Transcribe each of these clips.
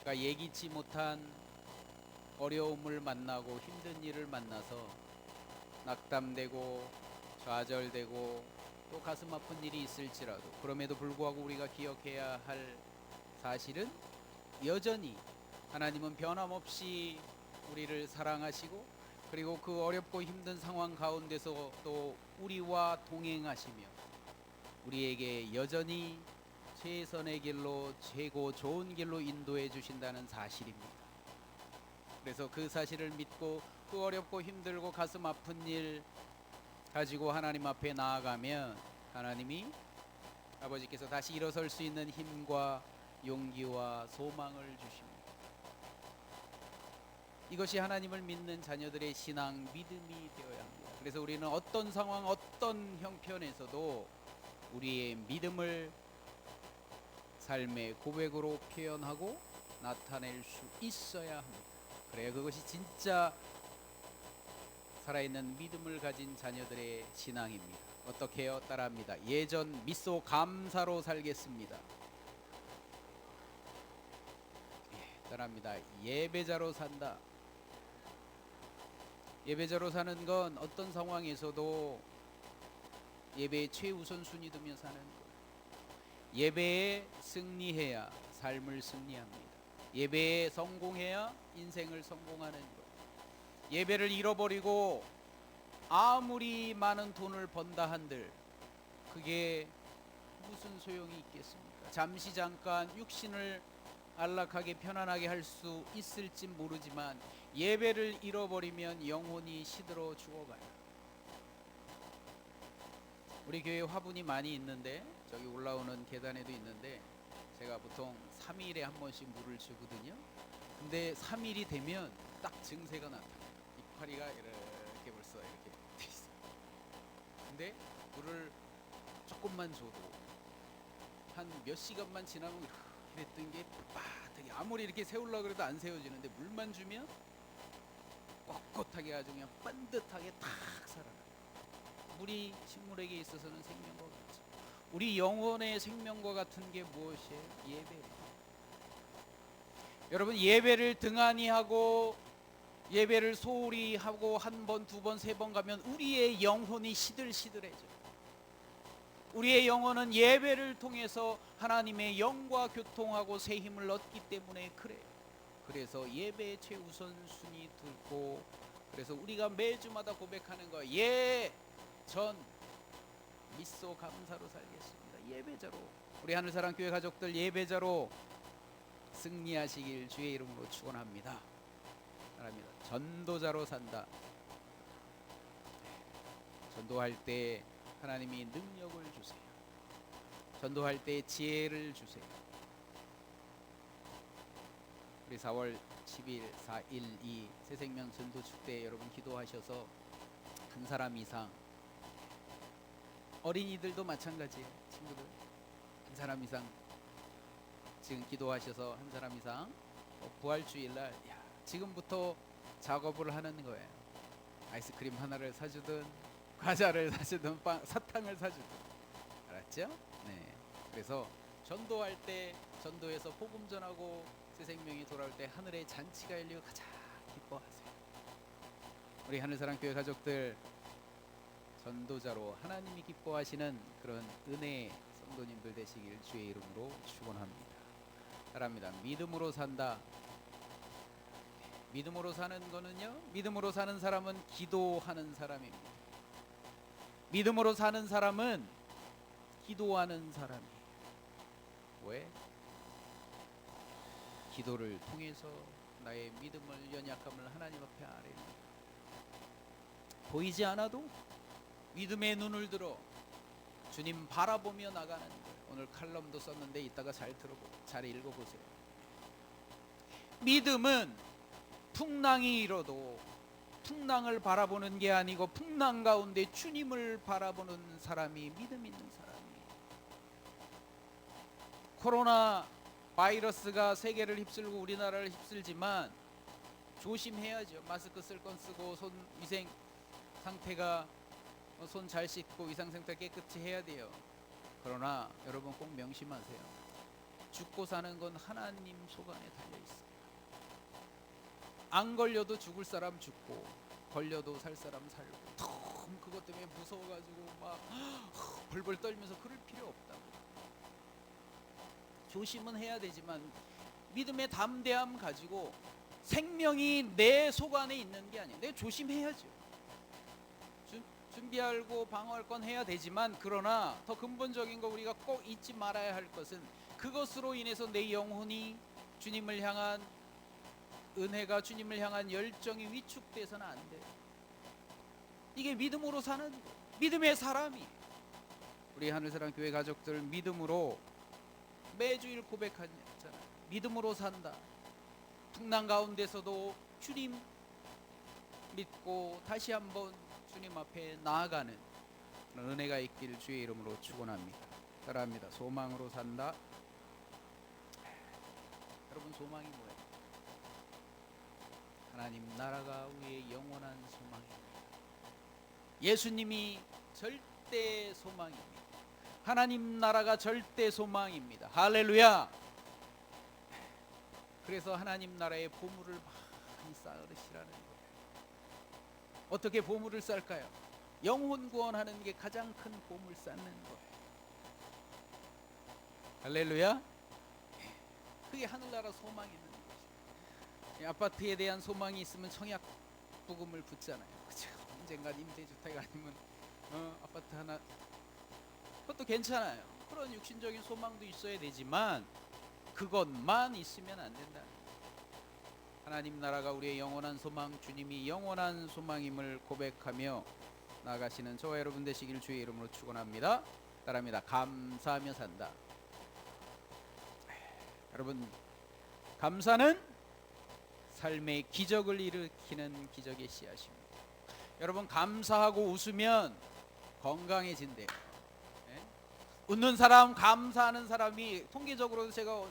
그러니까 예기치 못한 어려움을 만나고 힘든 일을 만나서 낙담되고 좌절되고 또 가슴 아픈 일이 있을지라도 그럼에도 불구하고 우리가 기억해야 할 사실은 여전히 하나님은 변함없이 우리를 사랑하시고 그리고 그 어렵고 힘든 상황 가운데서 또 우리와 동행하시며 우리에게 여전히 최선의 길로 최고 좋은 길로 인도해 주신다는 사실입니다. 그래서 그 사실을 믿고 그 어렵고 힘들고 가슴 아픈 일 가지고 하나님 앞에 나아가면 하나님이 아버지께서 다시 일어설 수 있는 힘과 용기와 소망을 주십니다. 이것이 하나님을 믿는 자녀들의 신앙 믿음이 되어야 합니다. 그래서 우리는 어떤 상황 어떤 형편에서도 우리의 믿음을 삶의 고백으로 표현하고 나타낼 수 있어야 합니다. 그래야 그것이 진짜 살아있는 믿음을 가진 자녀들의 신앙입니다. 어떻게 해요? 따라합니다. 예전 미소 감사로 살겠습니다. 따라합니다. 예배자로 산다. 예배자로 사는 건 어떤 상황에서도 예배의 최우선 순위 두며 사는 거예요. 예배에 승리해야 삶을 승리합니다. 예배에 성공해야 인생을 성공하는 거예요. 예배를 잃어버리고 아무리 많은 돈을 번다 한들 그게 무슨 소용이 있겠습니까? 잠시 잠깐 육신을 안락하게 편안하게 할 수 있을지 모르지만 예배를 잃어버리면 영혼이 시들어 죽어가요. 우리 교회 화분이 많이 있는데 저기 올라오는 계단에도 있는데 제가 보통 3일에 한 번씩 물을 주거든요. 근데 3일이 되면 딱 증세가 나타나요. 이파리가 이렇게 벌써 이렇게 돼 있어요. 근데 물을 조금만 줘도 한 몇 시간만 지나면 이랬던 게 빳빳하게 아무리 이렇게 세우려고 해도 안 세워지는데 물만 주면 꼿꼿하게 아주 그냥 반듯하게 탁 살아나요. 물이 식물에게 있어서는 생명과 같죠. 우리 영혼의 생명과 같은 게 무엇이에요? 예배예요. 여러분 예배를 등한히 하고 예배를 소홀히 하고 한 번, 두 번, 세 번 가면 우리의 영혼이 시들시들해져요. 우리의 영혼은 예배를 통해서 하나님의 영과 교통하고 새 힘을 얻기 때문에 그래요. 그래서 예배의 최우선순위 두고 그래서 우리가 매주마다 고백하는 거 전 미소 감사로 살겠습니다. 예배자로 우리 하늘사랑교회 가족들 예배자로 승리하시길 주의 이름으로 축원합니다. 바랍니다. 전도자로 산다. 전도할 때 하나님이 능력을 주세요. 전도할 때 지혜를 주세요. 우리 4월 10일 4.12 새생명 전도축 때 여러분 기도하셔서 한 사람 이상 어린이들도 마찬가지예요. 친구들 한 사람 이상 지금 기도하셔서 한 사람 이상 부활주일날 지금부터 작업을 하는 거예요. 아이스크림 하나를 사주든 과자를 사주든 사탕을 사주든 알았죠? 네. 그래서 전도할 때 전도해서 복음 전하고 새 생명이 돌아올 때 하늘의 잔치가 열리고 가장 기뻐하세요. 우리 하늘사랑교회 가족들 전도자로 하나님이 기뻐하시는 그런 은혜의 성도님들 되시길 주의 이름으로 축원합니다. 사랑합니다. 믿음으로 산다. 믿음으로 사는 거는요, 믿음으로 사는 사람은 기도하는 사람입니다. 믿음으로 사는 사람은 기도하는 사람이에요. 왜? 기도를 통해서 나의 믿음을 연약함을 하나님 앞에 아뢰는 보이지 않아도 믿음의 눈을 들어 주님 바라보며 나가는 거예요. 오늘 칼럼도 썼는데 이따가 잘 읽어보세요. 믿음은 풍랑이 일어도 풍랑을 바라보는 게 아니고 풍랑 가운데 주님을 바라보는 사람이 믿음 있는 사람이에요. 코로나 바이러스가 세계를 휩쓸고 우리나라를 휩쓸지만 조심해야죠. 마스크 쓸 건 쓰고 손 위생 상태가 손 잘 씻고 위생 상태 깨끗이 해야 돼요. 그러나 여러분 꼭 명심하세요. 죽고 사는 건 하나님 손안에 달려 있어요. 안 걸려도 죽을 사람 죽고 걸려도 살 사람 살고 너무 그것 때문에 무서워가지고 막 벌벌 떨면서 그럴 필요 없다고. 조심은 해야 되지만 믿음의 담대함 가지고 생명이 내 속 안에 있는 게 아니에요. 내가 조심해야죠. 준비하고 방어할 건 해야 되지만, 그러나 더 근본적인 거 우리가 꼭 잊지 말아야 할 것은 그것으로 인해서 내 영혼이 주님을 향한 은혜가, 주님을 향한 열정이 위축돼서는 안 돼요. 이게 믿음으로 사는, 믿음의 사람이, 우리 하늘사랑교회 가족들 믿음으로 매주일 고백하잖아요. 믿음으로 산다. 풍랑 가운데서도 주님 믿고 다시 한번 주님 앞에 나아가는 그런 은혜가 있기를 주의 이름으로 축원합니다. 따라합니다. 소망으로 산다. 여러분, 소망이 뭐예요? 하나님 나라가 우리의 영원한 소망입니다. 예수님이 절대 소망입니다. 하나님 나라가 절대 소망입니다. 할렐루야. 그래서 하나님 나라의 보물을 많이 쌓으시라는 거예요. 어떻게 보물을 쌓을까요? 영혼 구원하는 게 가장 큰 보물 쌓는 거예요. 할렐루야. 그게 하늘나라 소망이 있는 것이죠. 아파트에 대한 소망이 있으면 청약 부금을 붙잖아요. 그죠? 언젠간 임대주택 아니면 아파트 하나, 그것도 괜찮아요. 그런 육신적인 소망도 있어야 되지만 그것만 있으면 안 된다. 하나님 나라가 우리의 영원한 소망, 주님이 영원한 소망임을 고백하며 나아가시는 저와 여러분 되시길 주의 이름으로 축원합니다. 따라합니다. 감사하며 산다. 여러분, 감사는 삶의 기적을 일으키는 기적의 씨앗입니다. 여러분, 감사하고 웃으면 건강해진대요. 웃는 사람, 감사하는 사람이 통계적으로 제가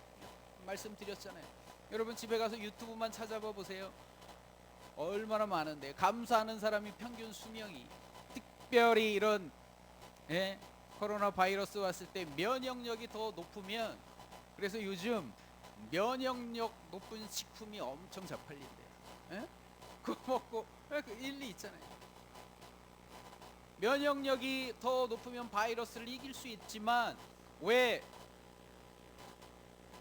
말씀드렸잖아요. 여러분, 집에 가서 유튜브만 찾아봐 보세요. 얼마나 많은데. 감사하는 사람이 평균 수명이, 특별히 이런 코로나 바이러스 왔을 때 면역력이 더 높으면, 그래서 요즘 면역력 높은 식품이 엄청 잘 팔린대요. 그거 먹고 일리 있잖아요. 면역력이 더 높으면 바이러스를 이길 수 있지만, 왜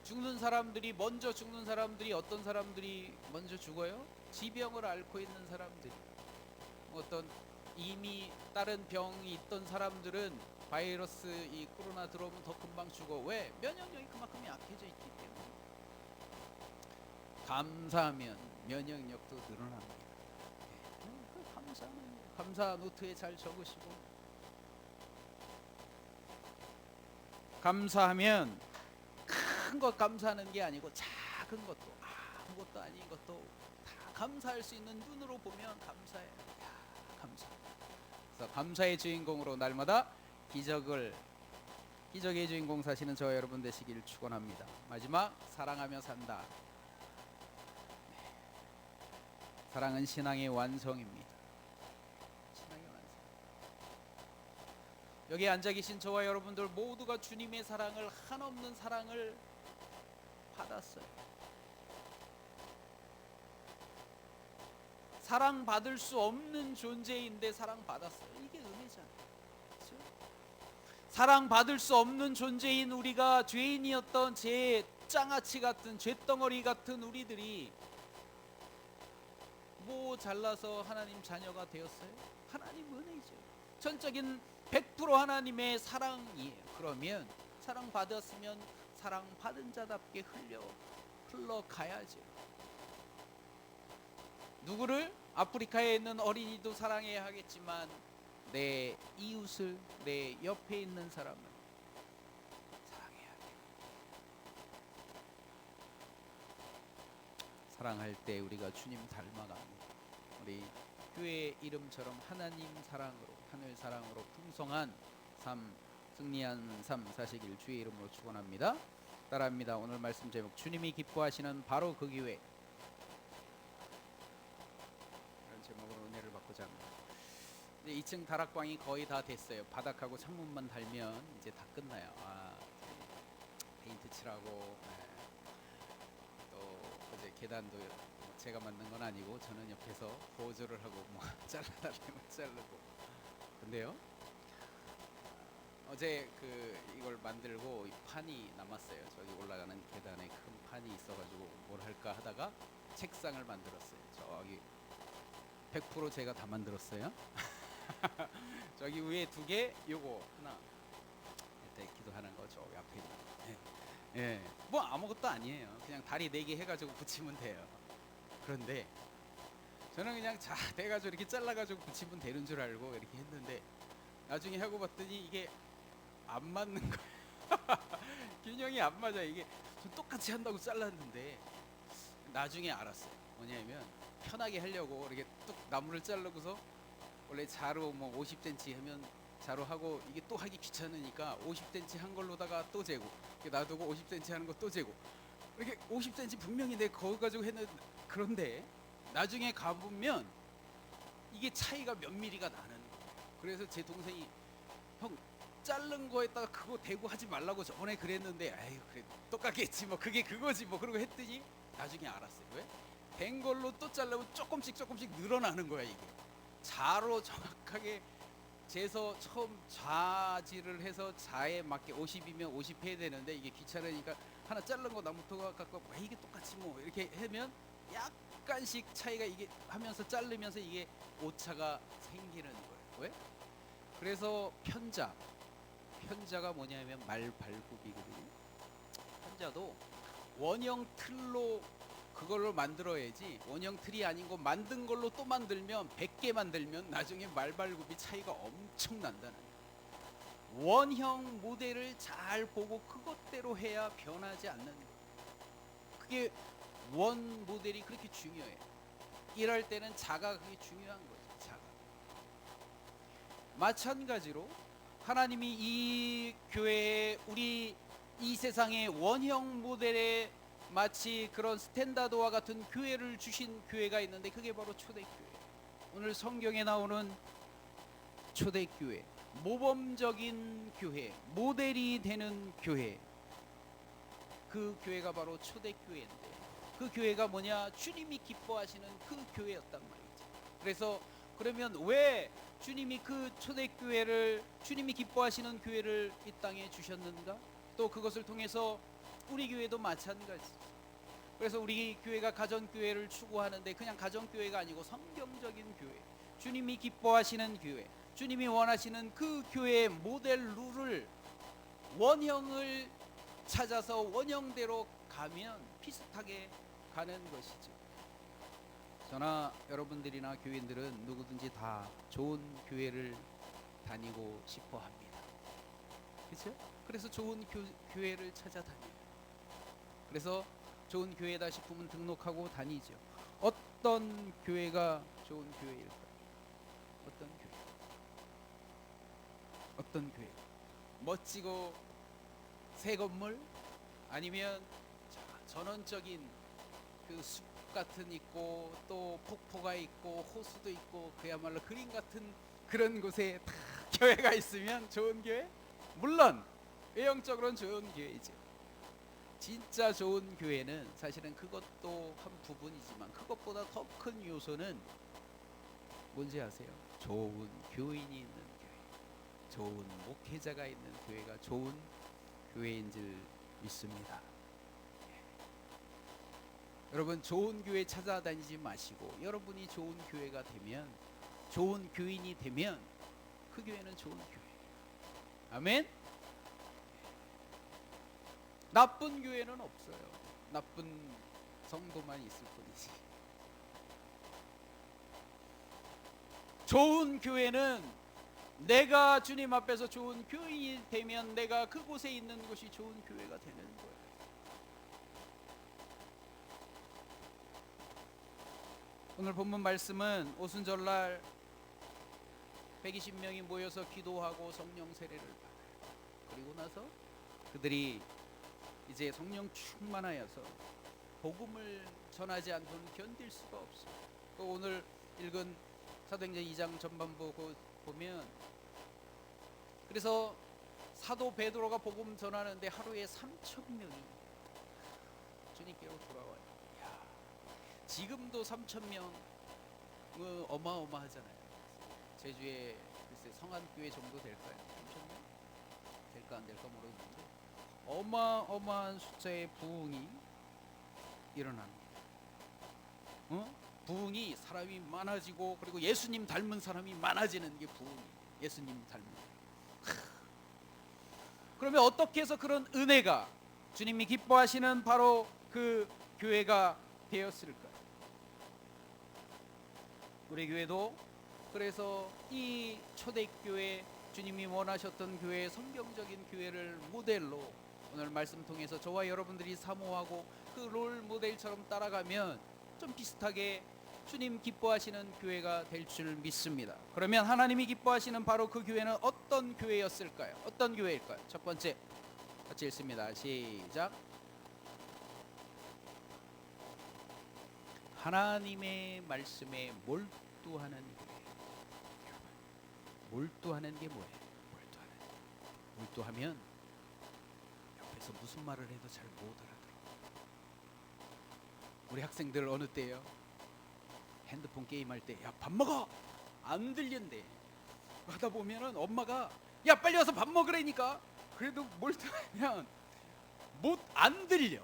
죽는 사람들이, 먼저 죽는 사람들이, 어떤 사람들이 먼저 죽어요? 지병을 앓고 있는 사람들이. 어떤 이미 다른 병이 있던 사람들은 바이러스, 이 코로나 들어오면 더 금방 죽어. 왜? 면역력이 그만큼 약해져 있기 때문에. 감사하면 면역력도 늘어납니다. 감사하는 거예요. 감사 노트에 잘 적으시고, 감사하면 큰 것 감사하는 게 아니고 작은 것도, 아무것도 아닌 것도 다 감사할 수 있는 눈으로 보면 감사해요. 감사. 그래서 감사의 주인공으로 날마다 기적의 주인공 사시는 저와 여러분 되시길 축원합니다. 마지막, 사랑하며 산다. 사랑은 신앙의 완성입니다. 신앙의 완성. 여기 앉아 계신 저와 여러분들 모두가 주님의 사랑을, 한없는 사랑을 받았어요. 사랑받을 수 없는 존재인데 사랑받았어요. 이게 은혜잖아요. 그렇죠? 사랑받을 수 없는 존재인 우리가, 죄인이었던 제 장아찌 같은, 쇳덩어리 같은 우리들이 뭐 잘나서 하나님 자녀가 되었어요? 하나님 은혜죠. 전적인 100% 하나님의 사랑이에요. 그러면 사랑받았으면 사랑받은 자답게 흘러가야죠. 누구를? 아프리카에 있는 어린이도 사랑해야 하겠지만 내 이웃을, 내 옆에 있는 사람을 사랑해야 돼요. 사랑할 때 우리가 주님 닮아갑니다. 우리 교회의 이름처럼 하나님 사랑으로, 하늘 사랑으로 풍성한 삶, 승리한 삶 사시길 주의 이름으로 축원합니다. 따라합니다. 오늘 말씀 제목, 주님이 기뻐하시는 바로 그 교회. 이런 제목으로 은혜를 받고자 합니다. 이제 2층 다락방이 거의 다 됐어요. 바닥하고 창문만 달면 이제 다 끝나요. 페인트 칠하고, 또 어제 계단도 제가 만든 건 아니고 저는 옆에서 보조를 하고 뭐 잘라달라면 자르고. 근데요, 어제 이걸 만들고 이 판이 남았어요. 저기 올라가는 계단에 큰 판이 있어가지고 뭘 할까 하다가 책상을 만들었어요. 저기 100% 제가 다 만들었어요. 저기 위에 2개, 요거 하나. 이때 기도하는 거 저기 앞에 있는 거. 예. 뭐 아무것도 아니에요. 그냥 다리 4개 해가지고 붙이면 돼요. 그런데 저는 그냥 자 돼가지고 이렇게 잘라가지고 붙이면 되는 줄 알고 이렇게 했는데 나중에 하고 봤더니 이게 안 맞는 거야. 균형이 안 맞아. 이게 좀 똑같이 한다고 잘랐는데 나중에 알았어요. 뭐냐면 편하게 하려고 이렇게 뚝 나무를 자르고서 원래 자루 뭐 50cm 하면 자루 하고 이게 또 하기 귀찮으니까 50cm 한 걸로다가 또 재고 놔두고 50cm 하는 거 또 재고 이렇게 50cm 분명히 내 거기 가지고 했는. 그런데 나중에 가보면 이게 차이가 몇 미리가 나는 거예요. 그래서 제 동생이 형 자른 거에다가 그거 대고 하지 말라고 저번에 그랬는데 아유 그래 똑같겠지 뭐 그게 그거지 뭐 그러고 했더니 나중에 알았어요. 왜? 된 걸로 또 자르면 조금씩 늘어나는 거야. 이게 자로 정확하게 재서 처음 좌지를 해서 자에 맞게 50이면 50 해야 되는데 이게 귀찮으니까 하나 자른 거 나무토가 갖고 왜 이게 똑같이 뭐 이렇게 하면 약간씩 차이가 이게 하면서 자르면서 이게 오차가 생기는 거예요. 왜? 그래서 편자가 뭐냐면 말발굽이거든요. 편자도 원형 틀로 그걸로 만들어야지 원형 틀이 아닌 거 만든 걸로 또 만들면 100개 만들면 나중에 말발굽이 차이가 엄청 난다는 거예요. 원형 모델을 잘 보고 그것대로 해야 변하지 않는 거예요. 그게 원 모델이 그렇게 중요해요. 일할 때는 자가 그게 중요한 거죠. 자가. 마찬가지로 하나님이 이 교회에 우리 이 세상의 원형 모델에 마치 그런 스탠다드와 같은 교회를 주신 교회가 있는데 그게 바로 초대교회. 오늘 성경에 나오는 초대교회, 모범적인 교회, 모델이 되는 교회. 그 교회가 바로 초대교회인데 그 교회가 뭐냐? 주님이 기뻐하시는 그 교회였단 말이죠. 그래서 그러면 왜 주님이 그 초대교회를 주님이 기뻐하시는 교회를 이 땅에 주셨는가? 또 그것을 통해서 우리 교회도 마찬가지. 그래서 우리 교회가 가정교회를 추구하는데 그냥 가정교회가 아니고 성경적인 교회, 주님이 기뻐하시는 교회, 주님이 원하시는 그 교회의 모델 룰을 원형을 찾아서 원형대로 가면 비슷하게 가는 것이죠. 저나 여러분들이나 교인들은 누구든지 다 좋은 교회를 다니고 싶어 합니다. 그렇죠? 그래서 좋은 교회를 찾아다녀요. 그래서 좋은 교회다 싶으면 등록하고 다니죠. 어떤 교회가 좋은 교회일까요? 어떤 교회? 멋지고 새 건물? 아니면 전원적인 그 숲 같은 있고 또 폭포가 있고 호수도 있고 그야말로 그림 같은 그런 곳에 다 교회가 있으면 좋은 교회? 물론 외형적으로는 좋은 교회이죠. 진짜 좋은 교회는 사실은 그것도 한 부분이지만 그것보다 더 큰 요소는 뭔지 아세요? 좋은 교인이 있는 교회, 좋은 목회자가 있는 교회가 좋은 교회인 줄 믿습니다. 여러분 좋은 교회 찾아다니지 마시고 여러분이 좋은 교회가 되면 좋은 교인이 되면 그 교회는 좋은 교회예요. 아멘. 나쁜 교회는 없어요. 나쁜 성도만 있을 뿐이지. 좋은 교회는 내가 주님 앞에서 좋은 교인이 되면 내가 그곳에 있는 곳이 좋은 교회가 되는 거예요. 오늘 본문 말씀은 오순절날 120명이 모여서 기도하고 성령 세례를 받아요. 그리고 나서 그들이 이제 성령 충만하여서 복음을 전하지 않고는 견딜 수가 없어요. 오늘 읽은 사도행전 2장 전반부 보면 그래서 사도 베드로가 복음 전하는데 하루에 3,000명이 주님께로 돌아와요. 지금도 3천 명 어마어마하잖아요. 제주에 글쎄 성안교회 정도 될까요? 3천 명? 될까 안 될까 모르겠는데 어마어마한 숫자의 부흥이 일어나는 거예요. 부흥이 사람이 많아지고 그리고 예수님 닮은 사람이 많아지는 게 부흥이에요. 예수님 닮은. 그러면 어떻게 해서 그런 은혜가 주님이 기뻐하시는 바로 그 교회가 되었을까요? 우리 교회도 그래서 이 초대교회, 주님이 원하셨던 교회, 성경적인 교회를 모델로 오늘 말씀 통해서 저와 여러분들이 사모하고 그 롤 모델처럼 따라가면 좀 비슷하게 주님 기뻐하시는 교회가 될 줄 믿습니다. 그러면 하나님이 기뻐하시는 바로 그 교회는 어떤 교회였을까요? 어떤 교회일까요? 첫 번째, 같이 읽습니다. 시작. 하나님의 말씀에 몰두하는 교회. 몰두하는 게 뭐예요? 몰두하면 옆에서 무슨 말을 해도 잘 못 알아들어. 우리 학생들 어느 때요? 핸드폰 게임할 때 야 밥 먹어! 안 들린대. 하다 보면은 엄마가 야 빨리 와서 밥 먹으라니까. 그래도 몰두하면 안 들려.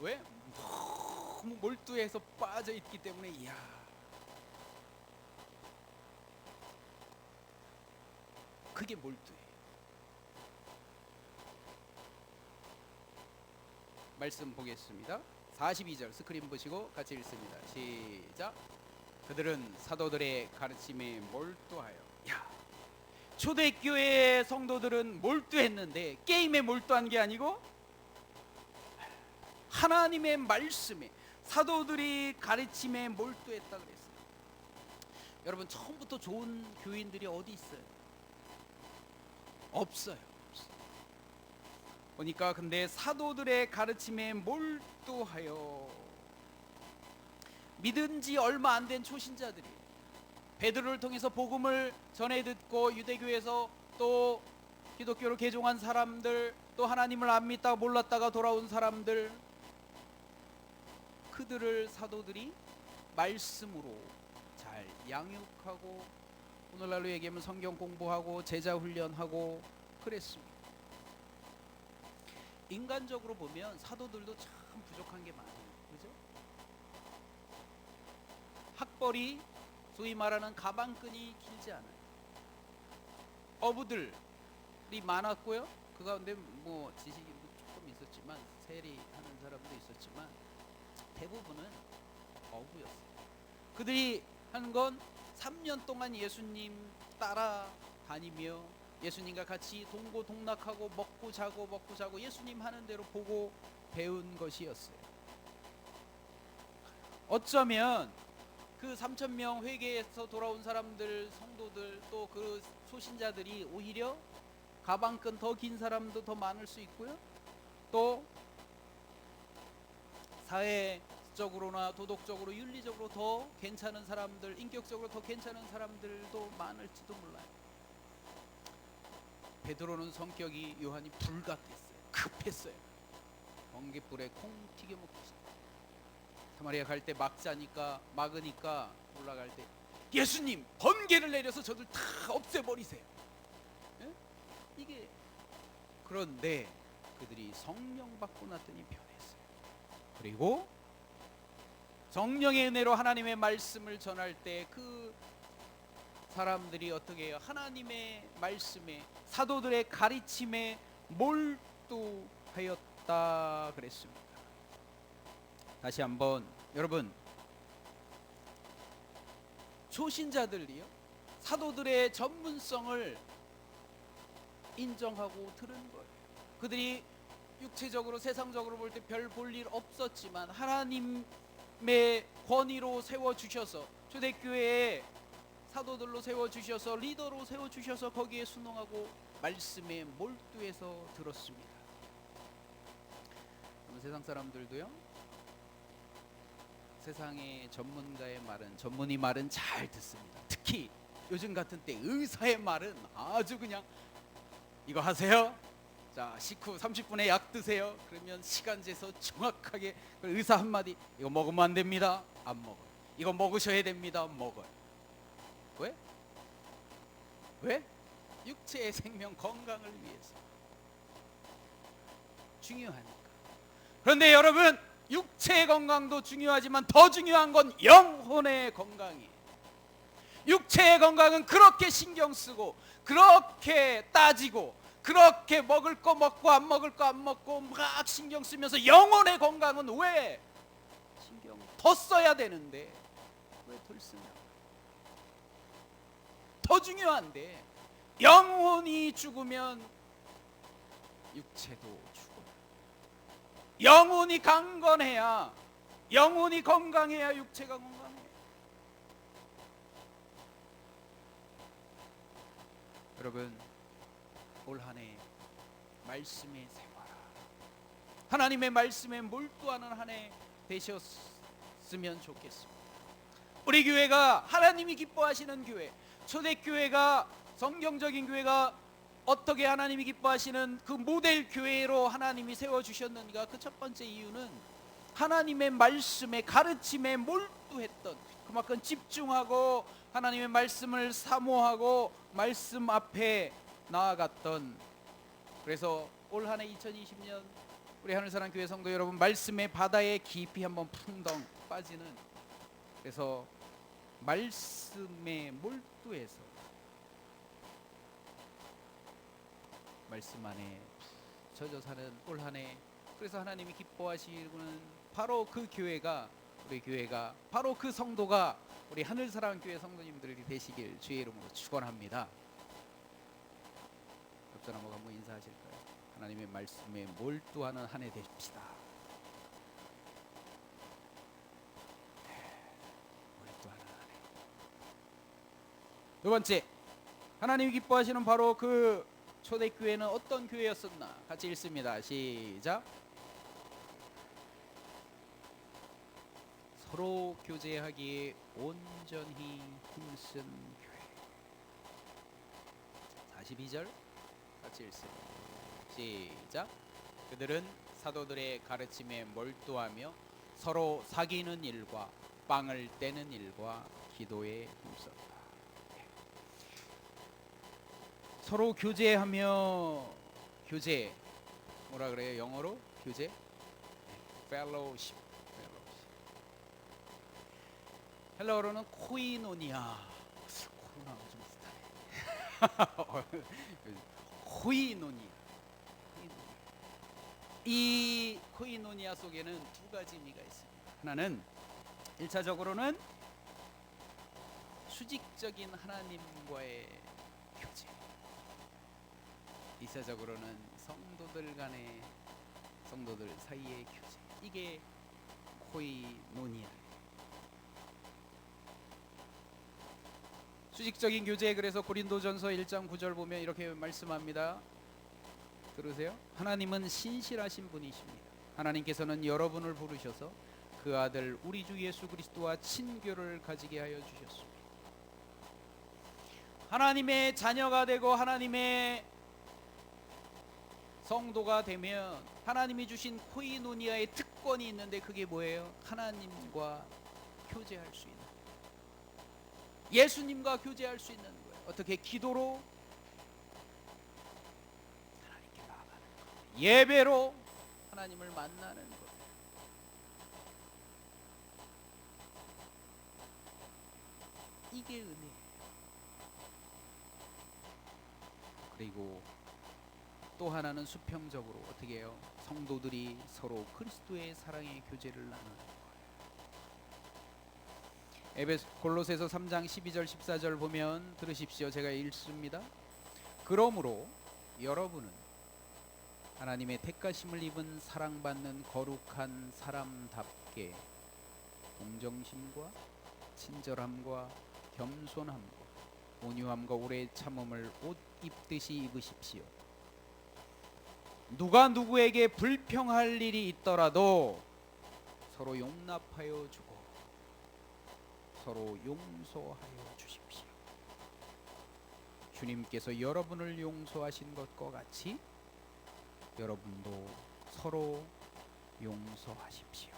왜? 너무 몰두해서 빠져 있기 때문에. 이야, 그게 몰두예요. 말씀 보겠습니다. 42절 스크린 보시고 같이 읽습니다. 시작. 그들은 사도들의 가르침에 몰두하여. 야, 초대교회 성도들은 몰두했는데 게임에 몰두한 게 아니고 하나님의 말씀에, 사도들이 가르침에 몰두했다 그랬어요. 여러분, 처음부터 좋은 교인들이 어디 있어요? 없어요. 보니까 근데 사도들의 가르침에 몰두하여 믿은 지 얼마 안 된 초신자들이 베드로를 통해서 복음을 전해 듣고 유대교에서 또 기독교로 개종한 사람들, 또 하나님을 안 믿다가 몰랐다가 돌아온 사람들, 그들을 사도들이 말씀으로 잘 양육하고, 오늘날로 얘기하면 성경 공부하고 제자 훈련하고 그랬습니다. 인간적으로 보면 사도들도 참 부족한 게 많아요. 그죠? 학벌이 소위 말하는 가방끈이 길지 않아요. 어부들이 많았고요. 그 가운데 뭐 지식이 조금 있었지만, 세리하는 사람도 있었지만 대부분은 어부였어요. 그들이 하는 건 3년 동안 예수님 따라다니며 예수님과 같이 동고동락하고 먹고 자고 예수님 하는 대로 보고 배운 것이었어요. 어쩌면 그 3,000명 회개에서 돌아온 사람들, 성도들, 또 그 소신자들이 오히려 가방끈 더 긴 사람도 더 많을 수 있고요. 또 사회적으로나 도덕적으로, 윤리적으로 더 괜찮은 사람들, 인격적으로 더 괜찮은 사람들도 많을지도 몰라요. 베드로는 성격이 요한이 불 같았어요. 급했어요. 번갯불에 콩 튀겨 먹듯이. 사마리아 갈 때 막으니까 올라갈 때 예수님 번개를 내려서 저들 다 없애버리세요. 예? 이게, 그런데 그들이 성령 받고 났더니 변했어요. 그리고 성령의 은혜로 하나님의 말씀을 전할 때 그 사람들이 어떻게 해요? 하나님의 말씀에, 사도들의 가르침에 몰두하였다 그랬습니다. 다시 한번, 여러분, 초신자들이요, 사도들의 전문성을 인정하고 들은 거예요. 그들이 육체적으로, 세상적으로 볼 때 별 볼 일 없었지만 하나님의 권위로 세워주셔서, 초대교회에 사도들로 세워주셔서, 리더로 세워주셔서 거기에 순응하고 말씀에 몰두해서 들었습니다. 세상 사람들도요, 세상의 전문가의 말은, 전문의 말은 잘 듣습니다. 특히 요즘 같은 때 의사의 말은 아주 그냥 이거 하세요, 자, 식후 30분에 약 드세요. 그러면 시간 재서 정확하게 의사 한마디, 이거 먹으면 안 됩니다. 안 먹어요. 이거 먹으셔야 됩니다. 먹어요. 왜? 왜? 육체의 생명 건강을 위해서. 중요하니까. 그런데 여러분, 육체의 건강도 중요하지만 더 중요한 건 영혼의 건강이에요. 육체의 건강은 그렇게 신경 쓰고 그렇게 따지고 그렇게 먹을 거 먹고 안 먹을 거 안 먹고 막 신경 쓰면서, 영혼의 건강은 왜 신경 더 써야 되는데 왜 덜 쓰냐? 더 중요한데 영혼이 죽으면 육체도 죽어요. 영혼이 강건해야, 영혼이 건강해야 육체가 건강해요. 여러분, 올 한 해 말씀의 생활, 하나님의 말씀에 몰두하는 한 해 되셨으면 좋겠습니다. 우리 교회가 하나님이 기뻐하시는 교회, 초대교회가 성경적인 교회가 어떻게 하나님이 기뻐하시는 그 모델 교회로 하나님이 세워주셨는가? 그 첫 번째 이유는 하나님의 말씀에, 가르침에 몰두했던, 그만큼 집중하고 하나님의 말씀을 사모하고 말씀 앞에 나아갔던. 그래서 올 한 해 2020년 우리 하늘사랑 교회 성도 여러분, 말씀의 바다에 깊이 한번 풍덩 빠지는, 그래서 말씀에 몰두해서 말씀 안에 젖어 사는 올 한 해, 그래서 하나님이 기뻐하시는 바로 그 교회가, 우리 교회가, 바로 그 성도가 우리 하늘사랑 교회 성도님들이 되시길 주의 이름으로 축원합니다. 옆 사람하고 한번 인사하실까요? 하나님의 말씀에 몰두하는 한 해 되십시다. 몰두하는 한 해. 두 번째, 하나님이 기뻐하시는 바로 그 초대교회는 어떤 교회였었나? 같이 읽습니다. 시작. 서로 교제하기에 온전히 힘쓴 교회. 42절 같이 읽습니다. 시작. 그들은 사도들의 가르침에 몰두하며 서로 사귀는 일과 빵을 떼는 일과 기도에 힘썼다. 서로 교제하며, 교제 뭐라 그래요? 영어로 교제? fellowship. 헬라어로는 코이노니아. 코로나가 좀 비슷하네. 코이노니아. 이 코이노니아 속에는 두 가지 의미가 있습니다. 하나는 1차적으로는 수직적인 하나님과의 교제, 2차적으로는 성도들 간의, 성도들 사이의 교제. 이게 코이노니아. 수직적인 교제, 그래서 고린도전서 1장 9절 보면 이렇게 말씀합니다. 들으세요. 하나님은 신실하신 분이십니다. 하나님께서는 여러분을 부르셔서 그 아들 우리 주 예수 그리스도와 친교를 가지게 하여 주셨습니다. 하나님의 자녀가 되고 하나님의 성도가 되면 하나님이 주신 코이노니아의 특권이 있는데, 그게 뭐예요? 하나님과 교제할 수 있는, 예수님과 교제할 수 있는 거예요. 어떻게? 기도로 하나님께 나아가는 거예요. 예배로 하나님을 만나는 거예요. 이게 은혜예요. 그리고 또 하나는 수평적으로 어떻게 해요? 성도들이 서로 그리스도의 사랑의 교제를 나누는 거예요. 골로새서 3장 12절 14절 보면 들으십시오. 제가 읽습니다. 그러므로 여러분은 하나님의 택하심을 입은 사랑받는 거룩한 사람답게 공정심과 친절함과 겸손함과 온유함과 오래 참음을 옷 입듯이 입으십시오. 누가 누구에게 불평할 일이 있더라도 서로 용납하여 주고 서로 용서하여 주십시오. 주님께서 여러분을 용서하신 것과 같이 여러분도 서로 용서하십시오.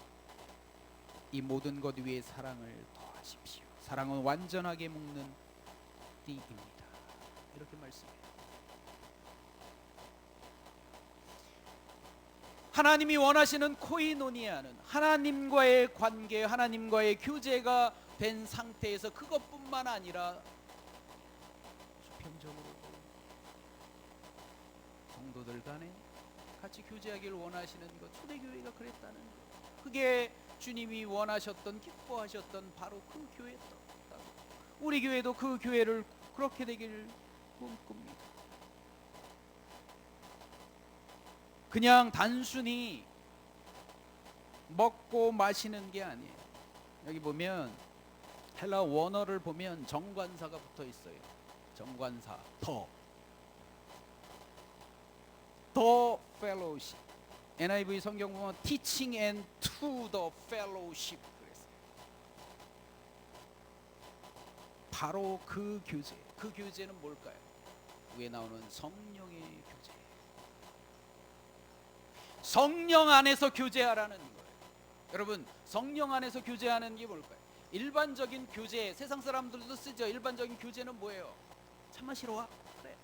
이 모든 것 위에 사랑을 더하십시오. 사랑은 완전하게 묶는 띠입니다. 이렇게 말씀해요. 하나님이 원하시는 코이노니아는 하나님과의 관계, 하나님과의 교제가 된 상태에서 그것뿐만 아니라 수평적으로 성도들 간에 같이 교제하기를 원하시는 것, 초대교회가 그랬다는 것, 그게 주님이 원하셨던, 기뻐하셨던 바로 그 교회였다고. 우리 교회도 그 교회를 그렇게 되기를 꿈꿉니다. 그냥 단순히 먹고 마시는 게 아니에요. 여기 보면 헬라 원어를 보면 정관사가 붙어 있어요. 정관사, the fellowship. NIV 성경 보면 teaching and to the fellowship 그랬어요. 바로 그 교제. 그 교제는 뭘까요? 위에 나오는 성령의 교제. 성령 안에서 교제하라는 거예요. 여러분, 성령 안에서 교제하는 게 뭘까요? 일반적인 교제, 세상 사람들도 쓰죠. 일반적인 교제는 뭐예요? 차 마시러 와? 그래.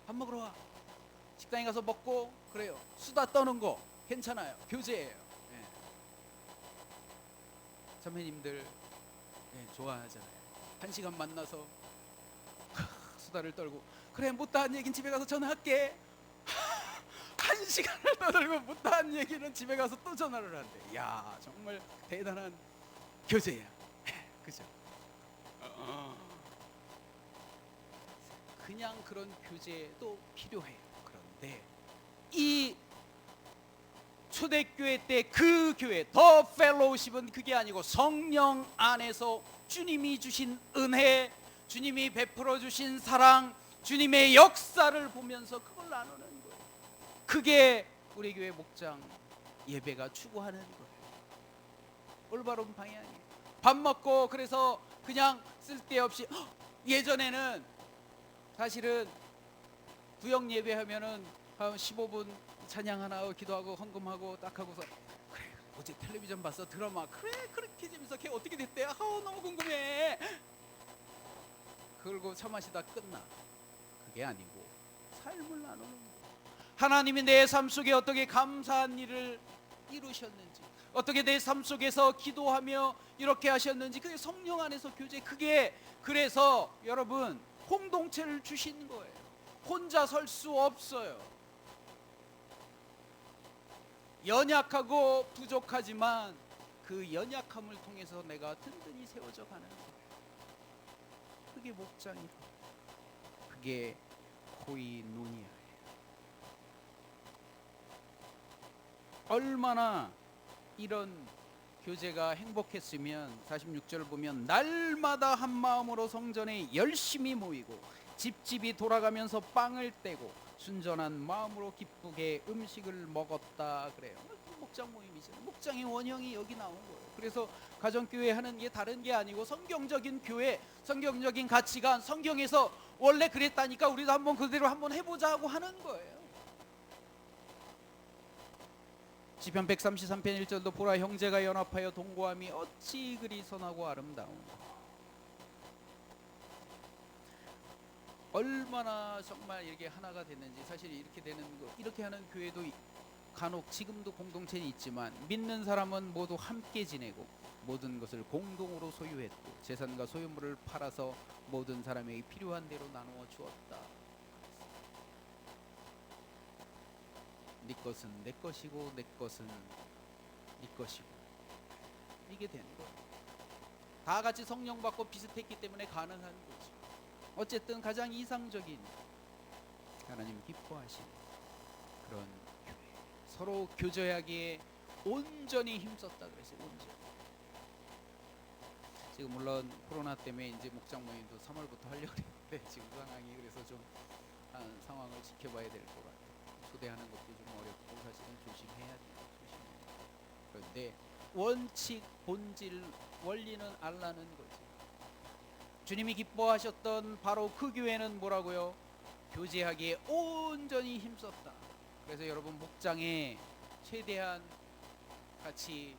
밥 먹으러 와? 식당에 가서 먹고 그래요. 수다 떠는 거 괜찮아요. 교제예요. 네. 자매님들 좋아하잖아요. 1시간 만나서 수다를 떨고, 그래 못다한 얘기는 집에 가서 전화할게. 1시간을 떠들고 못다한 얘기는 집에 가서 또 전화를 한대. 야, 정말 대단한 교제야. 그죠? 그냥 그런 교제도 필요해요. 그런데 이 초대교회 때 그 교회 더 펠로우십은 그게 아니고 성령 안에서 주님이 주신 은혜, 주님이 베풀어 주신 사랑, 주님의 역사를 보면서 그걸 나누는 거예요. 그게 우리 교회 목장 예배가 추구하는 거예요. 올바른 방향이에요. 밥 먹고 그래서 그냥 쓸데없이 예전에는 사실은 구역 예배하면은 한 15분 찬양 하나 하고 기도하고 헌금하고 딱 하고서, 그래 어제 텔레비전 봤어, 드라마, 그래 그렇게 재밌어, 걔 어떻게 됐대, 너무 궁금해, 그러고 차 마시다 끝나. 그게 아니고 삶을 나누는 거예요. 하나님이 내 삶 속에 어떻게 감사한 일을 이루셨는지, 어떻게 내 삶 속에서 기도하며 이렇게 하셨는지, 그게 성령 안에서 교제. 그게 그래서 여러분 공동체를 주신 거예요. 혼자 설 수 없어요. 연약하고 부족하지만 그 연약함을 통해서 내가 든든히 세워져 가는 거예요. 그게 목장이고 그게 코이노니아예요. 얼마나 이런 교제가 행복했으면 46절 보면 날마다 한 마음으로 성전에 열심히 모이고 집집이 돌아가면서 빵을 떼고 순전한 마음으로 기쁘게 음식을 먹었다 그래요. 목장 모임이죠. 목장의 원형이 여기 나온 거예요. 그래서 가정교회 하는 게 다른 게 아니고 성경적인 교회, 성경적인 가치관, 성경에서 원래 그랬다니까 우리도 한번 그대로 한번 해보자 하고 하는 거예요. 시편 133편 1절도 보라 형제가 연합하여 동거함이 어찌 그리 선하고 아름다운가. 얼마나 정말 이렇게 하나가 됐는지. 사실 이렇게 되는 거, 이렇게 하는 교회도 간혹 지금도 공동체는 있지만 믿는 사람은 모두 함께 지내고 모든 것을 공동으로 소유했고 재산과 소유물을 팔아서 모든 사람에게 필요한 대로 나누어 주었다. 네 것은 내 것이고 내 것은 네 것이고, 이게 되는 거예요. 다 같이 성령 받고 비슷했기 때문에 가능한 거죠. 어쨌든 가장 이상적인 하나님 기뻐하신 그런 교회, 서로 교제하기에 온전히 힘썼다 그랬어요. 온전히. 지금 물론 코로나 때문에 이제 목장 모임도 3월부터 하려고 했는데 지금 상황이 그래서 좀 상황을 지켜봐야 될 것 같아요. 초대하는 것도 좀 어렵고 사실은 조심해야 돼요. 그런데 원칙, 본질, 원리는 알라는 거죠. 주님이 기뻐하셨던 바로 그 교회는 뭐라고요? 교제하기에 온전히 힘썼다. 그래서 여러분 목장에 최대한 같이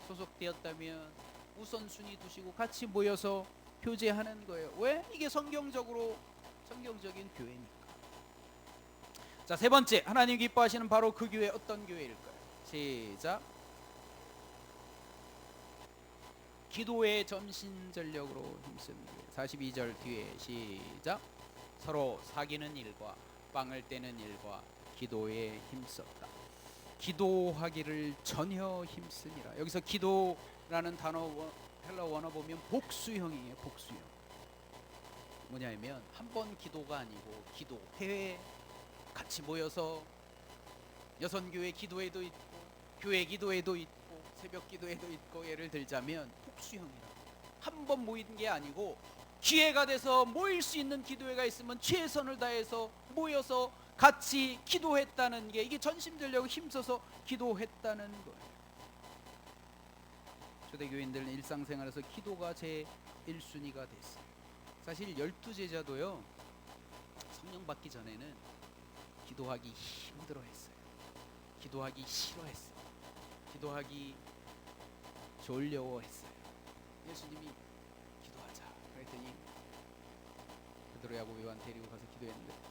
소속되었다면 우선순위 두시고 같이 모여서 교제하는 거예요. 왜? 이게 성경적인 교회니까. 자, 세 번째, 하나님 기뻐하시는 바로 그 교회, 어떤 교회일까요? 시작. 기도의 전신전력으로 힘쓰는 교회. 42절 뒤에 시작. 서로 사귀는 일과 빵을 떼는 일과 기도에 힘썼다. 기도하기를 전혀 힘쓰니라. 여기서 기도라는 단어 헬라 원어 보면 복수형이에요. 복수형. 뭐냐면 한 번 기도가 아니고 기도 회회 같이 모여서 여선교회 기도회도 있고 교회 기도회도 있고 새벽 기도회도 있고, 예를 들자면 복수형이라고. 한 번 모이는 게 아니고 기회가 돼서 모일 수 있는 기도회가 있으면 최선을 다해서 모여서 같이 기도했다는 게, 이게 전심전력을 힘써서 기도했다는 거예요. 초대교인들은 일상생활에서 기도가 제 1순위가 됐어요. 사실 12제자도요 성령 받기 전에는 기도하기 힘들어했어요. 기도하기 싫어했어요. 기도하기 졸려워했어요. 예수님이 기도하자 그랬더니 베드로, 야고보, 요한 데리고 가서 기도했는데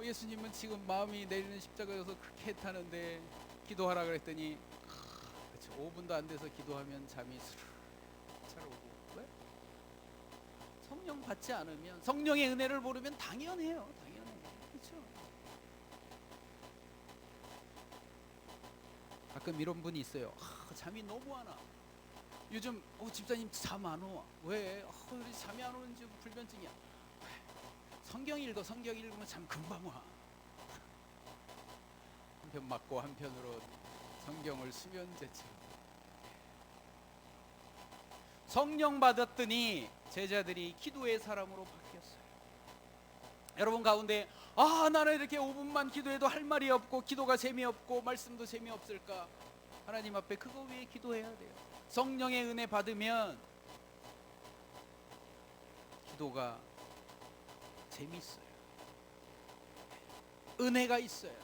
예수님은 지금 마음이 내리는 십자가여서 그렇게 애타는데 기도하라 그랬더니 그렇죠. 5분도 안 돼서 기도하면 잠이 스르르 오고. 왜? 성령 받지 않으면, 성령의 은혜를 모르면 당연해요. 그렇죠. 가끔 이런 분이 있어요. 잠이 너무 안 와. 요즘 집사님 잠 안 와. 왜? 잠이 안 오는지 불면증이야. 성경 읽으면 잠 금방 와. 한편 맞고 한편으로 성경을 수면제처럼. 성령 받았더니 제자들이 기도의 사람으로 바뀌었어요. 여러분 가운데 나는 이렇게 5분만 기도해도 할 말이 없고 기도가 재미없고 말씀도 재미없을까? 하나님 앞에 그거 위해 기도해야 돼요. 성령의 은혜 받으면 기도가 재밌어요. 은혜가 있어요.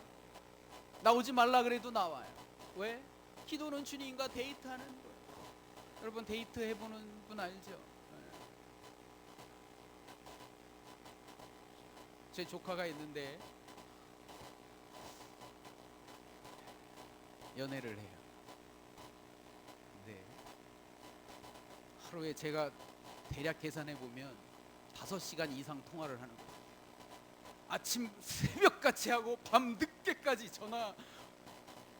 나오지 말라 그래도 나와요. 왜? 기도는 주님과 데이트하는 거예요. 여러분 데이트 해보는 분 알죠? 제 조카가 있는데 연애를 해요. 근데 하루에 제가 대략 계산해 보면 5시간 이상 통화를 하는 거예요. 아침 새벽같이 하고 밤 늦게까지 전화,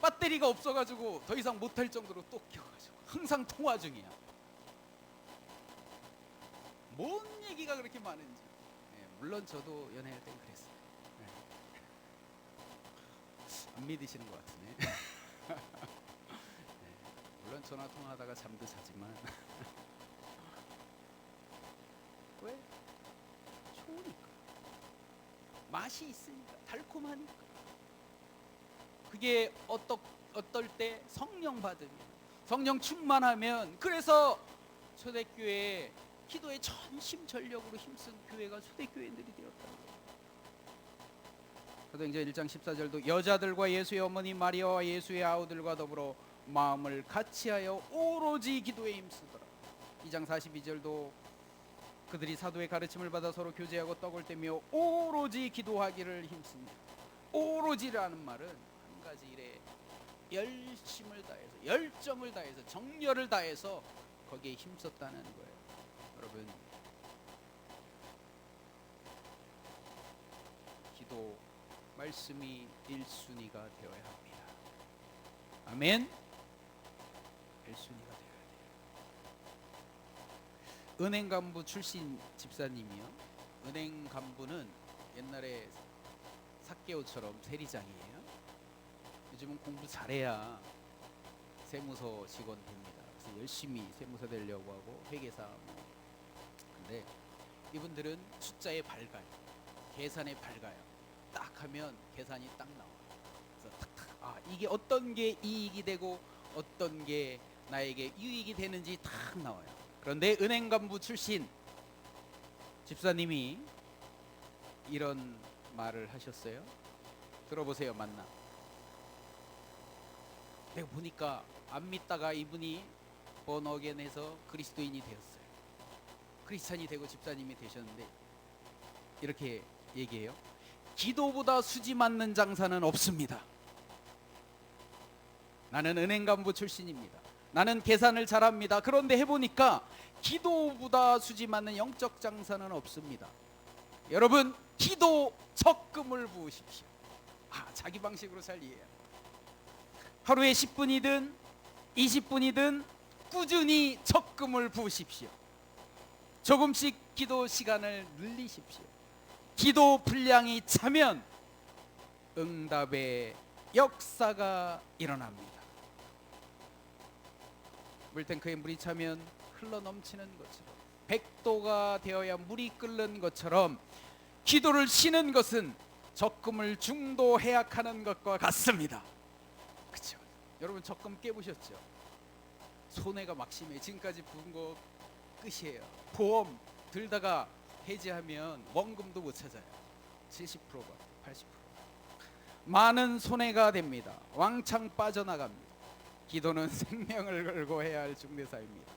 배터리가 없어가지고 더 이상 못할 정도로 또 켜가지고 항상 통화 중이야. 뭔 얘기가 그렇게 많은지. 물론 저도 연애할 땐 그랬어요. 안 믿으시는 것 같으네. 물론 전화 통화하다가 잠도 자지만 왜? 좋으니까, 맛이 있으니까, 달콤하니까. 그게 어떨 때? 성령 받으면, 성령 충만하면. 그래서 초대교회에 기도에 전심전력으로 힘쓴 교회가 초대교회인들이 되었다는 거예요. 사도행전 1장 14절도 여자들과 예수의 어머니 마리아와 예수의 아우들과 더불어 마음을 같이하여 오로지 기도에 힘쓰더라. 2장 42절도 그들이 사도의 가르침을 받아 서로 교제하고 떡을 떼며 오로지 기도하기를 힘씁니다. 오로지라는 말은 한 가지 일에 열심을 다해서, 열정을 다해서, 정열을 다해서 거기에 힘썼다는 거예요. 여러분, 기도, 말씀이 1순위가 되어야 합니다. 아멘. 1순위가 되어야 돼요. 은행 간부 출신 집사님이요. 은행 간부는 옛날에 사케오처럼 세리장이에요. 요즘은 공부 잘해야 세무서 직원 됩니다. 그래서 열심히 세무서 되려고 하고 회계사 근데 이분들은 숫자에 밝아요. 계산에 밝아요. 딱 하면 계산이 딱 나와요. 그래서 탁탁, 이게 어떤 게 이익이 되고 어떤 게 나에게 유익이 되는지 딱 나와요. 그런데 은행 간부 출신 집사님이 이런 말을 하셨어요. 들어보세요. 맞나? 내가 보니까 안 믿다가 이분이 번어겐해서 그리스도인이 되었어요. 크리스찬이 되고 집사님이 되셨는데 이렇게 얘기해요. 기도보다 수지 맞는 장사는 없습니다. 나는 은행 간부 출신입니다. 나는 계산을 잘합니다. 그런데 해보니까 기도보다 수지 맞는 영적 장사는 없습니다. 여러분, 기도 적금을 부으십시오. 자기 방식으로 잘 이해해요. 하루에 10분이든 20분이든 꾸준히 적금을 부으십시오. 조금씩 기도 시간을 늘리십시오. 기도 분량이 차면 응답의 역사가 일어납니다. 물탱크에 물이 차면 흘러 넘치는 것처럼, 100도가 되어야 물이 끓는 것처럼 기도를 쉬는 것은 적금을 중도 해약하는 것과 같습니다. 그렇죠? 여러분, 적금 깨보셨죠? 손해가 막심해. 지금까지 부은 거 끝이에요. 보험 들다가 해지하면 원금도 못 찾아요. 70%가 80%. 많은 손해가 됩니다. 왕창 빠져나갑니다. 기도는 생명을 걸고 해야 할 중대사입니다.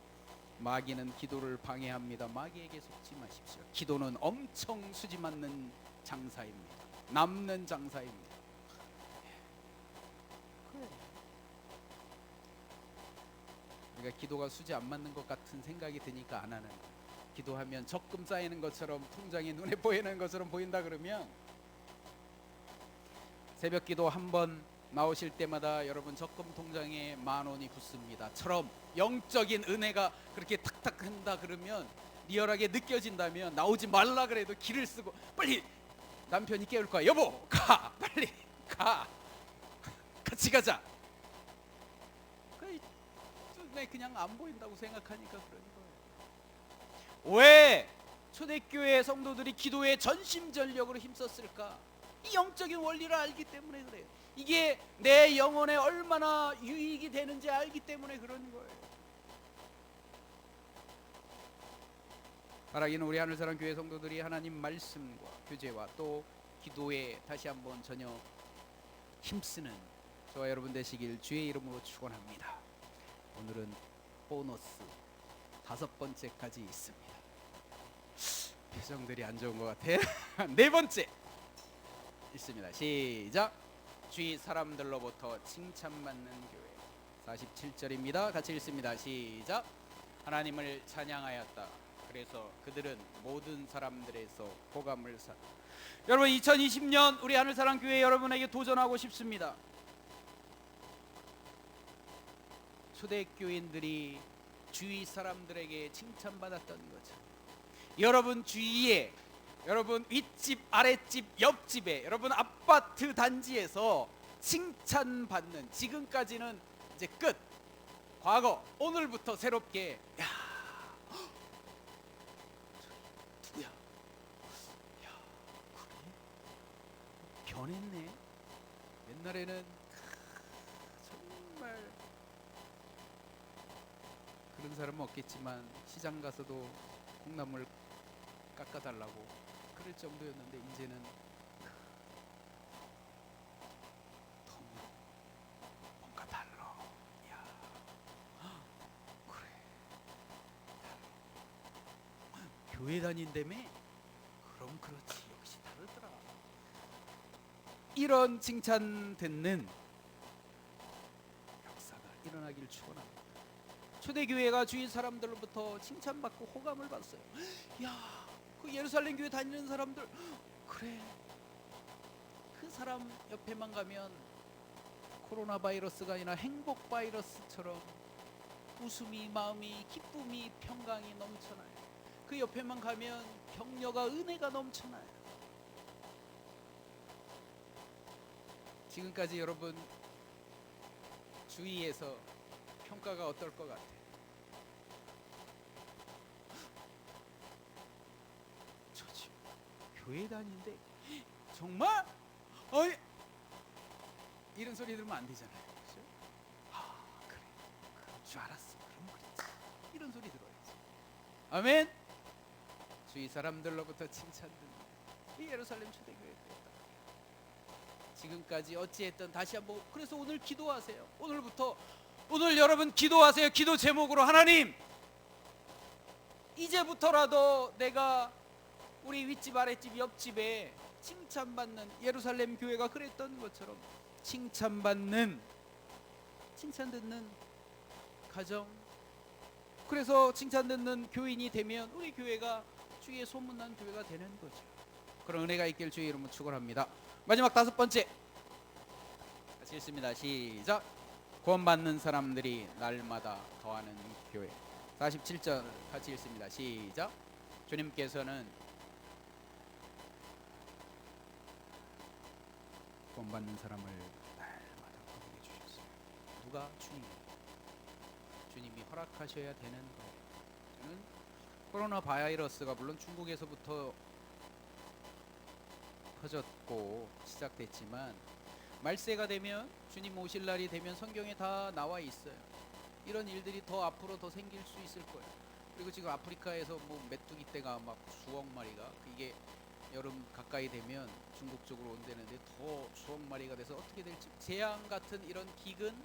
마귀는 기도를 방해합니다. 마귀에게 속지 마십시오. 기도는 엄청 수지 맞는 장사입니다. 남는 장사입니다. 그러니까 기도가 수지 안 맞는 것 같은 생각이 드니까 안 하는 거예요. 기도하면 적금 쌓이는 것처럼, 통장이 눈에 보이는 것처럼 보인다 그러면 새벽 기도 한 번 나오실 때마다 여러분 적금 통장에 10,000원이 붙습니다.처럼 영적인 은혜가 그렇게 탁탁 한다 그러면, 리얼하게 느껴진다면 나오지 말라 그래도 길을 쓰고 빨리 남편이 깨울 거야. 여보, 가, 빨리 가, 같이 가자. 그냥 안 보인다고 생각하니까 그러는 거예요. 왜 초대교회 성도들이 기도에 전심전력으로 힘썼을까? 이 영적인 원리를 알기 때문에 그래요. 이게 내 영혼에 얼마나 유익이 되는지 알기 때문에 그러는 거예요. 바라기는 우리 하늘사랑 교회 성도들이 하나님 말씀과 교제와 또 기도에 다시 한번 전혀 힘쓰는 저와 여러분 되시길 주의 이름으로 축원합니다. 오늘은 보너스 5번째까지 있습니다. 표정들이 안 좋은 것 같아. 4번째 있습니다. 시작. 주위 사람들로부터 칭찬받는 교회. 47절입니다. 같이 읽습니다. 시작. 하나님을 찬양하였다. 그래서 그들은 모든 사람들에서 호감을 샀다. 여러분, 2020년 우리 하늘사랑 교회 여러분에게 도전하고 싶습니다. 초대교인들이 주위 사람들에게 칭찬받았던 거죠. 여러분 주위에, 여러분 윗집, 아랫집, 옆집에, 여러분 아파트 단지에서 칭찬받는, 지금까지는 이제 끝. 과거, 오늘부터 새롭게, 야, 누구야? 야, 그래? 변했네. 옛날에는 정말 그런 사람은 없겠지만 시장 가서도 콩나물 깎아달라고 그럴 정도였는데 이제는 덤으로 뭔가 달라. 야, 그래, 교회 다닌다며? 그럼 그렇지, 역시 다르더라. 이런 칭찬 듣는 역사가 일어나길 축원합니다. 초대교회가 주위 사람들로부터 칭찬받고 호감을 받았어요. 야, 그 예루살렘 교회 다니는 사람들, 그래, 그 사람 옆에만 가면 코로나 바이러스가 아니라 행복 바이러스처럼 웃음이, 마음이, 기쁨이, 평강이 넘쳐나요. 그 옆에만 가면 격려가, 은혜가 넘쳐나요. 지금까지 여러분 주위에서 평가가 어떨 것 같아? 저 지금 교회 다니는데 정말? 어이, 이런 소리 들으면 안 되잖아요. 그렇죠? 그래, 그럴 줄 알았어. 그럼 그랬지. 이런 소리 들어야지. 아멘. 주위 사람들로부터 칭찬 듣는 이 예루살렘 초대교회 되었다. 지금까지 어찌했든 다시 한번, 그래서 오늘 기도하세요. 오늘 여러분 기도하세요. 기도 제목으로, 하나님, 이제부터라도 내가 우리 윗집 아랫집 옆집에 칭찬받는, 예루살렘 교회가 그랬던 것처럼 칭찬 듣는 가정, 그래서 칭찬 듣는 교인이 되면 우리 교회가 주의 소문난 교회가 되는 거죠. 그런 은혜가 있길 주의 이름으로 축원합니다. 마지막 5번째 같이 읽습니다. 시작. 구원받는 사람들이 날마다 더하는 교회. 47절 같이 읽습니다. 시작. 주님께서는 구원받는 사람을 날마다 구원해 주셨어요. 누가? 주님이 허락하셔야 되는 거예요. 저는 코로나 바이러스가 물론 중국에서부터 퍼졌고 시작됐지만 말세가 되면, 주님 오실 날이 되면 성경에 다 나와 있어요. 이런 일들이 더 앞으로 더 생길 수 있을 거예요. 그리고 지금 아프리카에서 뭐 메뚜기 떼가 막 수억 마리가, 이게 여름 가까이 되면 중국 쪽으로 온다는데 더 수억 마리가 돼서 어떻게 될지, 재앙 같은 이런 기근,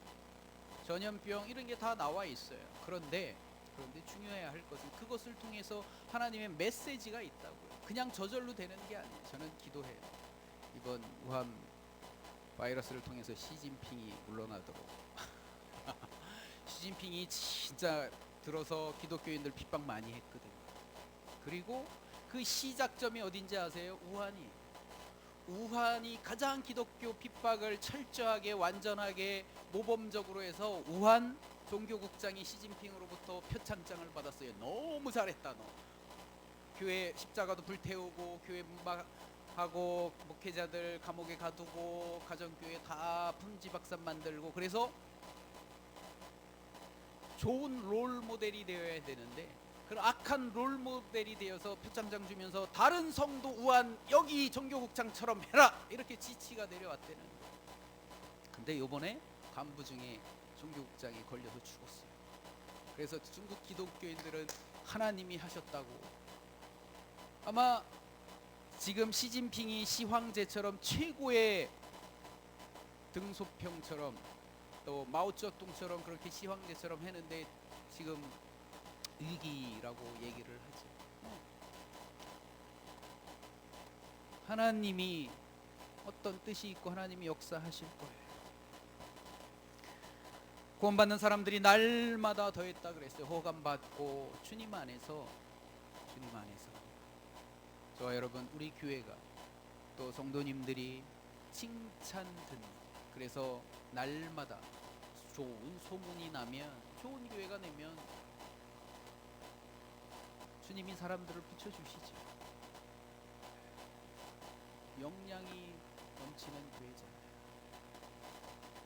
전염병 이런 게 다 나와 있어요. 그런데 중요해야 할 것은 그것을 통해서 하나님의 메시지가 있다고요. 그냥 저절로 되는 게 아니에요. 저는 기도해요. 이번 우한 바이러스를 통해서 시진핑이 물러나도록. 시진핑이 진짜 들어서 기독교인들 핍박 많이 했거든요. 그리고 그 시작점이 어딘지 아세요? 우한이 가장 기독교 핍박을 철저하게, 완전하게, 모범적으로 해서 우한 종교국장이 시진핑으로부터 표창장을 받았어요. 너무 잘했다 너. 교회 십자가도 불태우고, 교회 문박하고, 목회자들 감옥에 가두고, 가정교회 다 풍지박산 만들고, 그래서 좋은 롤 모델이 되어야 되는데 그런 악한 롤 모델이 되어서 표창장 주면서 다른 성도 우한 여기 종교국장처럼 해라 이렇게 지치가 내려왔대는. 근데 요번에 간부 중에 종교국장이 걸려서 죽었어요. 그래서 중국 기독교인들은 하나님이 하셨다고, 아마 지금 시진핑이 시황제처럼 최고의 등소평처럼, 또 마오쩌둥처럼 그렇게 시황제처럼 했는데 지금 위기라고 얘기를 하죠. 하나님이 어떤 뜻이 있고 하나님이 역사하실 거예요. 구원받는 사람들이 날마다 더했다 그랬어요. 호감받고 주님 안에서 저와 여러분, 우리 교회가 또 성도님들이 칭찬 듣는, 그래서 날마다 좋은 소문이 나면, 좋은 교회가 되면 주님이 사람들을 붙여주시죠. 영향이 넘치는 교회잖아요.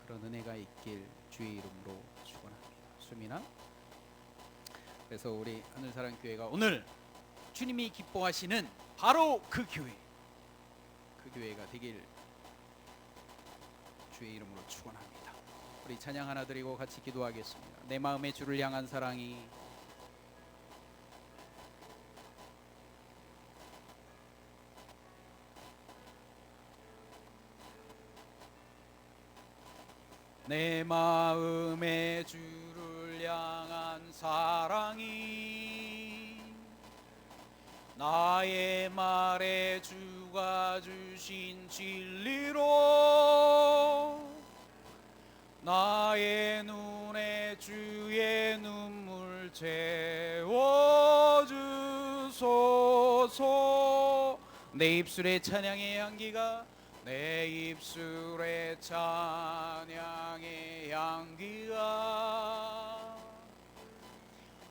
그런 은혜가 있길 주의 이름으로 축원합니다. 수민아. 그래서 우리 하늘사랑교회가 오늘 주님이 기뻐하시는 바로 그 교회가 되길 주의 이름으로 축원합니다. 우리 찬양 하나 드리고 같이 기도하겠습니다. 내 마음의 주를 향한 사랑이 내 마음의 주를 향한 사랑이 나의 말에 주가 주신 진리로 나의 눈에 주의 눈물 채워주소서. 내 입술의 찬양의 향기가 내 입술의 찬양의 향기가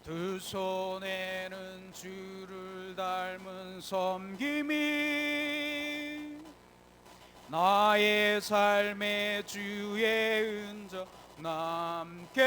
두 손에는 주를 닮은 섬김이 나의 삶의 주의 은적 남게